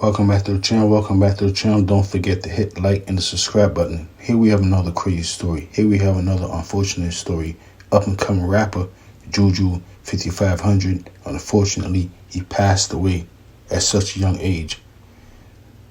Welcome back to the channel. Welcome back to the channel. Don't forget to hit like and the subscribe button. Here we have another crazy story. Here we have another unfortunate story. Up and coming rapper JuJuBean5500. Unfortunately, he passed away at such a young age.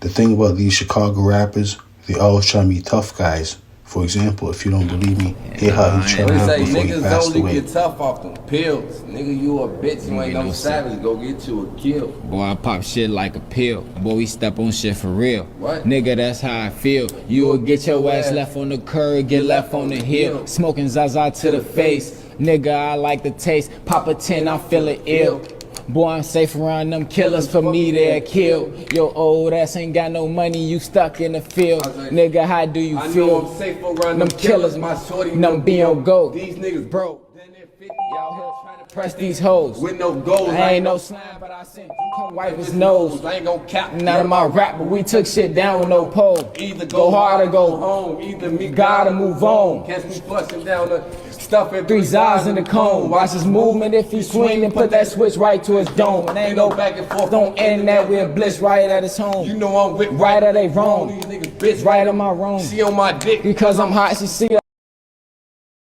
The thing about these Chicago rappers, they always try to be tough guys. For example, if you don't believe me, hear how he tried out before he passed only away. Get tough off them pills. Nigga, you a bitch, you ain't no savage, go get you a kill. Boy, I pop shit like a pill. Boy, we step on shit for real. What? Nigga, that's how I feel. You will get your ass left on the curb, get left on the hill. Smoking Zaza to the face. Nigga, I like the taste. Pop a 10, I'm feeling ill. Boy, I'm safe around them killers. For me, they'll kill. Your old ass ain't got no money, you stuck in the field. Nigga, how do you feel? I know I'm safe around them killers, my shorty. Them be on go. These niggas broke. Then they're 50 out here trying to Press these hoes. with no goals. I ain't no slime, but I sent you come wipe his nose. I ain't gon' cap. None of my rap, but we took shit down with no pole. Either Go hard or go home. Either me gotta move on. Catch me flushing down the stuff at Three eyes in the cone. Watch his movement if he swing and put that switch right to his dome. And ain't no back and forth. don't end that with a bliss right at his home. You know I'm with Right or they wrong. These niggas bitch Right or my wrong. She on my dick. Because I'm hot, she see.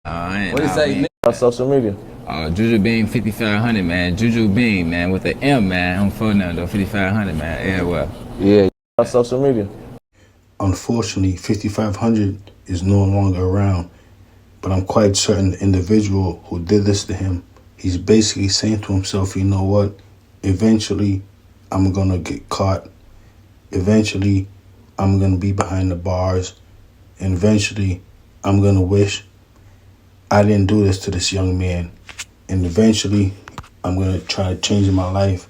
What you say, on social media? JuJuBean5500, man. JuJuBean, man, with the M, man. I'm phone number 5500, man. Yeah, well. Yeah, on social media. Unfortunately, 5500 is no longer around, but I'm quite certain the individual who did this to him, he's basically saying to himself, you know what, eventually I'm going to get caught. Eventually I'm going to be behind the bars. And eventually I'm going to wish I didn't do this to this young man. And eventually I'm going to try to change my life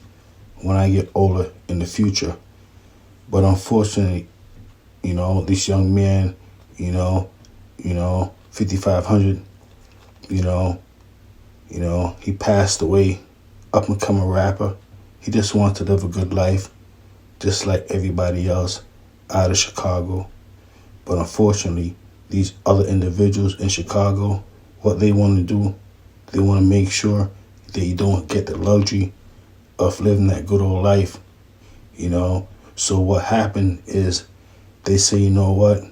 when I get older in the future. But unfortunately, you know, this young man, you know, 5500, you know, he passed away, up and coming rapper. He just wanted to live a good life, just like everybody else out of Chicago. But unfortunately, these other individuals in Chicago, what they want to do, they want to make sure that you don't get the luxury of living that good old life, you know. So what happened is they say, you know what,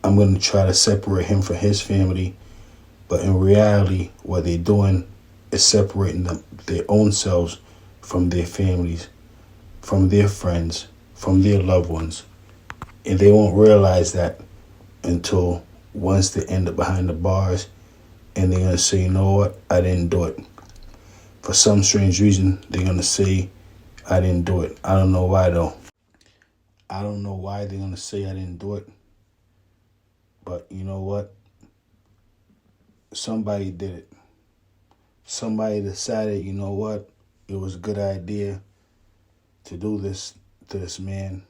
I'm going to try to separate him from his family. But in reality, what they're doing is separating their own selves from their families, from their friends, from their loved ones. And they won't realize that until once they end up behind the bars and they're going to say, you know what, I didn't do it. For some strange reason, they're going to say, I didn't do it. I don't know why, though. I don't know why they're going to say I didn't do it. But you know what? Somebody did it. Somebody decided, you know what? It was a good idea to do this to this man,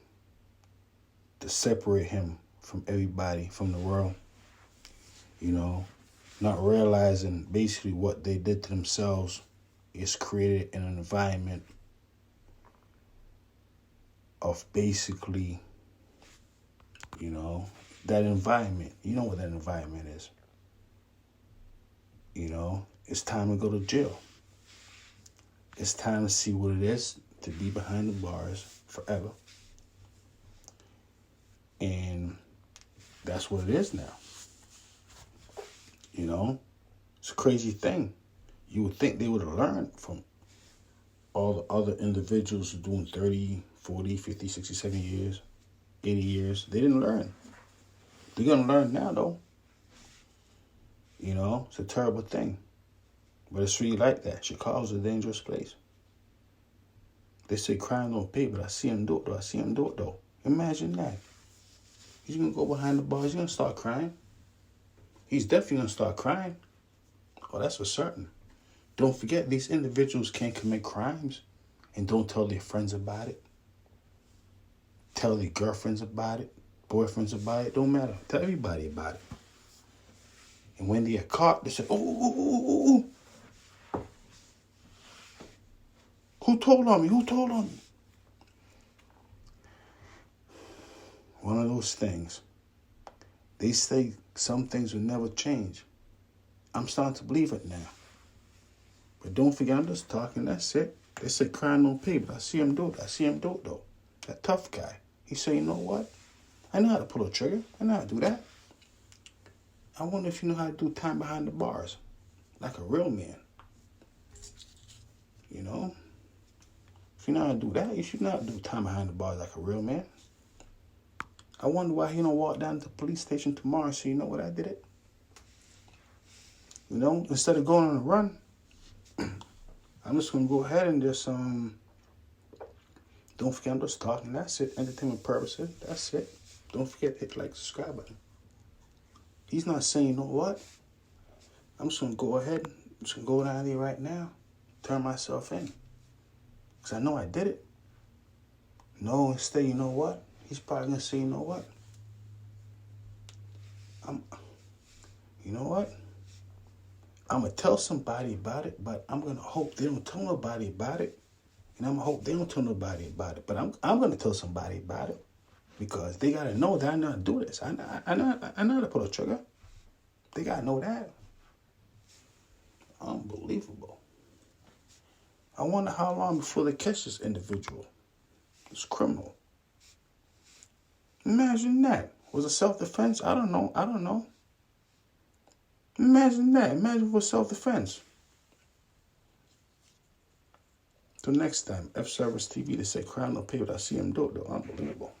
to separate him from everybody, from the world. You know, not realizing basically what they did to themselves is created an environment of basically, you know, that environment. You know what that environment is. You know, it's time to go to jail. It's time to see what it is to be behind the bars forever. And that's what it is now. You know, it's a crazy thing. You would think they would have learned from all the other individuals who are doing 30, 40, 50, 60, 70 years, 80 years. They didn't learn. They're going to learn now, though. You know, it's a terrible thing. But it's really like that. Chicago's a dangerous place. They say crime don't pay, but I see him do it, though. Imagine that. He's going to go behind the bars. He's going to start crying. He's definitely going to start crying. Oh, that's for certain. Don't forget, these individuals can't commit crimes and don't tell their friends about it. Tell their girlfriends about it, boyfriends about it. Don't matter. Tell everybody about it. And when they get caught, they say, oh. Who told on me? Who told on me? One of those things. They say some things will never change. I'm starting to believe it now. But don't forget, I'm just talking, that's it. They say crime don't pay, but I see him do it. I see him do it, though. a tough guy. He said, you know what? I know how to pull a trigger. I know how to do that. I wonder if you know how to do time behind the bars, like a real man. You know? If you know how to do that, you should know how to do time behind the bars like a real man. I wonder why he don't walk down to the police station tomorrow so you know what I did it. You know, instead of going on a run, I'm just gonna go ahead and just don't forget I'm just talking. That's it. Entertainment purposes. That's it. Don't forget to hit like, subscribe button. He's not saying, you know what? I'm just gonna go ahead. I'm just gonna go down there right now, turn myself in, because I know I did it. No, instead, you know what? He's probably gonna say, you know what? You know what? I'm gonna tell somebody about it, but I'm gonna hope they don't tell nobody about it, and I'm gonna hope they don't tell nobody about it. But I'm gonna tell somebody about it because they gotta know that I know how to do this. I know how to pull a trigger. They gotta know that. Unbelievable. I wonder how long before they catch this individual, this criminal. Imagine that. Was it self-defense? I don't know. Imagine that. Imagine if it was self-defense. Till next time, F Service TV, they say crime no pay, but I see him do it though. Unbelievable.